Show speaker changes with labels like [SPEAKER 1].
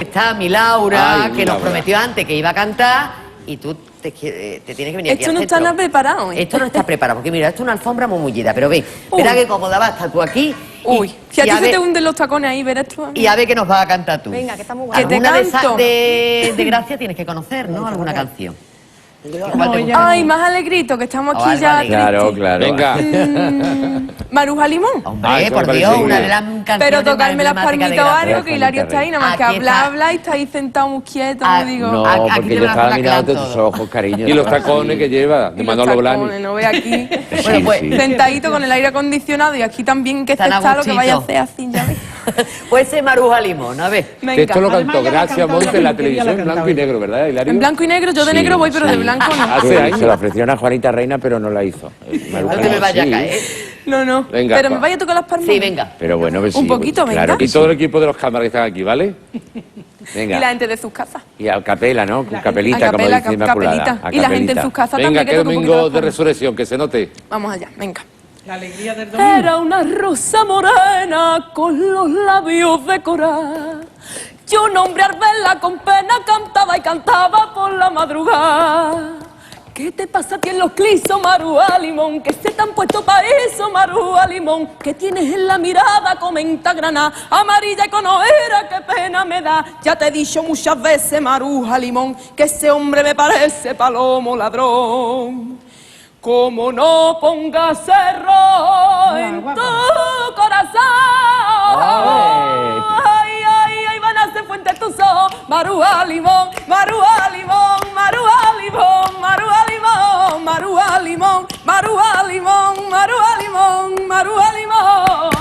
[SPEAKER 1] Está mi Laura,
[SPEAKER 2] Ay,
[SPEAKER 1] que nos
[SPEAKER 2] Laura.
[SPEAKER 1] prometió antes que iba a cantar y tú te tienes que venir aquí
[SPEAKER 3] Esto
[SPEAKER 1] a
[SPEAKER 3] no está
[SPEAKER 1] hacerlo.
[SPEAKER 3] nada preparado, ¿eh?
[SPEAKER 1] Esto no está preparado, porque mira, esto es una alfombra muy mullida, pero ve,
[SPEAKER 3] Uy.
[SPEAKER 1] verá qué cómoda va a estar tú aquí.
[SPEAKER 3] Uy, si a
[SPEAKER 1] y
[SPEAKER 3] ti se
[SPEAKER 1] ver-
[SPEAKER 3] te hunden los tacones ahí, verás tú a mí.
[SPEAKER 1] y a ver qué nos vas a cantar tú.
[SPEAKER 4] Venga, que está muy guapo.
[SPEAKER 3] Que te
[SPEAKER 1] Alguna de esas
[SPEAKER 3] canto.
[SPEAKER 1] de gracia tienes que conocer, ¿no? Alguna canción. ¿Cuál te gusta?
[SPEAKER 3] Ay, más alegrito, que estamos aquí
[SPEAKER 1] Ay,
[SPEAKER 3] ya
[SPEAKER 1] vale.
[SPEAKER 3] tristes.
[SPEAKER 2] Claro, claro. Venga.
[SPEAKER 3] Maruja Limón.
[SPEAKER 1] Hombre,
[SPEAKER 2] Ay, eso
[SPEAKER 1] por
[SPEAKER 2] me parece
[SPEAKER 1] Dios,
[SPEAKER 2] muy
[SPEAKER 1] una de
[SPEAKER 2] bien.
[SPEAKER 1] las canciones
[SPEAKER 3] Pero tocarme
[SPEAKER 1] más
[SPEAKER 3] las
[SPEAKER 1] emblemáticas de
[SPEAKER 3] palmitas o
[SPEAKER 1] Gracia.
[SPEAKER 3] algo, que Hilario está ahí, nada más que
[SPEAKER 1] Aquí
[SPEAKER 3] habla,
[SPEAKER 1] está.
[SPEAKER 3] habla y está ahí sentado muy quieto,
[SPEAKER 1] Ah,
[SPEAKER 3] digo.
[SPEAKER 2] No,
[SPEAKER 1] Aquí
[SPEAKER 2] porque
[SPEAKER 1] te
[SPEAKER 2] yo
[SPEAKER 1] van a
[SPEAKER 2] estaba
[SPEAKER 1] hacer
[SPEAKER 2] mirándote
[SPEAKER 1] todo.
[SPEAKER 2] tus ojos, cariño.
[SPEAKER 5] Y los tacones que lleva, de
[SPEAKER 3] Y los
[SPEAKER 5] Manolo
[SPEAKER 3] tacones,
[SPEAKER 5] Blahnik.
[SPEAKER 3] no ve aquí.
[SPEAKER 1] Bueno, pues,
[SPEAKER 3] Sentadito con el aire acondicionado y aquí también que
[SPEAKER 1] Tan a
[SPEAKER 3] está lo que vaya a
[SPEAKER 1] gustito.
[SPEAKER 3] hacer así, ya ves.
[SPEAKER 1] Pues ese Maruja Limón, a ver.
[SPEAKER 3] Venga.
[SPEAKER 5] Esto lo
[SPEAKER 6] Además,
[SPEAKER 5] cantó
[SPEAKER 6] ya la
[SPEAKER 5] Gracia
[SPEAKER 6] cantaba
[SPEAKER 5] Monte en la
[SPEAKER 6] la peluquería,
[SPEAKER 5] televisión,
[SPEAKER 6] la
[SPEAKER 5] en blanco y
[SPEAKER 6] cantaba
[SPEAKER 5] negro, ¿verdad, Hilario?
[SPEAKER 3] En blanco y negro, yo de
[SPEAKER 2] Sí,
[SPEAKER 3] negro voy, pero de
[SPEAKER 2] sí.
[SPEAKER 3] blanco no.
[SPEAKER 5] Hace años.
[SPEAKER 2] Se la ofrecieron a Juanita Reina, pero no la hizo.
[SPEAKER 1] No te me vaya a
[SPEAKER 2] Sí.
[SPEAKER 1] caer.
[SPEAKER 3] No, no.
[SPEAKER 5] Venga,
[SPEAKER 3] pero
[SPEAKER 5] pa.
[SPEAKER 3] me vaya a tocar las palmas.
[SPEAKER 1] Sí, venga.
[SPEAKER 2] Pero bueno, pues
[SPEAKER 3] Un
[SPEAKER 2] sí,
[SPEAKER 3] poquito,
[SPEAKER 2] claro
[SPEAKER 3] venga.
[SPEAKER 2] que
[SPEAKER 5] Y
[SPEAKER 2] sí.
[SPEAKER 5] todo el equipo de los cámaras que están aquí, ¿vale?
[SPEAKER 3] Y la
[SPEAKER 2] Venga.
[SPEAKER 3] gente de sus casas.
[SPEAKER 2] Y a capela, ¿no? Con capelita,
[SPEAKER 3] A
[SPEAKER 2] como
[SPEAKER 3] capela,
[SPEAKER 2] dice Inmaculada.
[SPEAKER 3] capelita.
[SPEAKER 2] A
[SPEAKER 3] Y la gente en
[SPEAKER 2] capelita.
[SPEAKER 3] sus casas
[SPEAKER 5] Venga,
[SPEAKER 3] también.
[SPEAKER 5] que
[SPEAKER 3] que toque un
[SPEAKER 5] domingo
[SPEAKER 3] poquito
[SPEAKER 5] de
[SPEAKER 3] las palmas.
[SPEAKER 5] resurrección, que se note.
[SPEAKER 3] Vamos allá, venga.
[SPEAKER 6] La alegría del domingo.
[SPEAKER 3] Era una rosa morena con los labios de coral. Y un hombre al verla con pena cantaba y cantaba por la madrugada. ¿Qué te pasa a ti en los clisos, Maruja Limón? Que se te han puesto pa' eso, Maruja Limón. Que tienes en la mirada, comenta grana, amarilla y con ojera, qué pena me da. Ya te he dicho muchas veces, Maruja Limón, que ese hombre me parece palomo ladrón. Como no pongas cerro en tu corazón. Ay, ay, ay, van a ser fuentes tus ojos. Maruja Limón, Maruja Limón, Maruja Limón, Maruja Limón, Maruja Limón, Maruja Limón, Maruja Limón, Maruja Limón.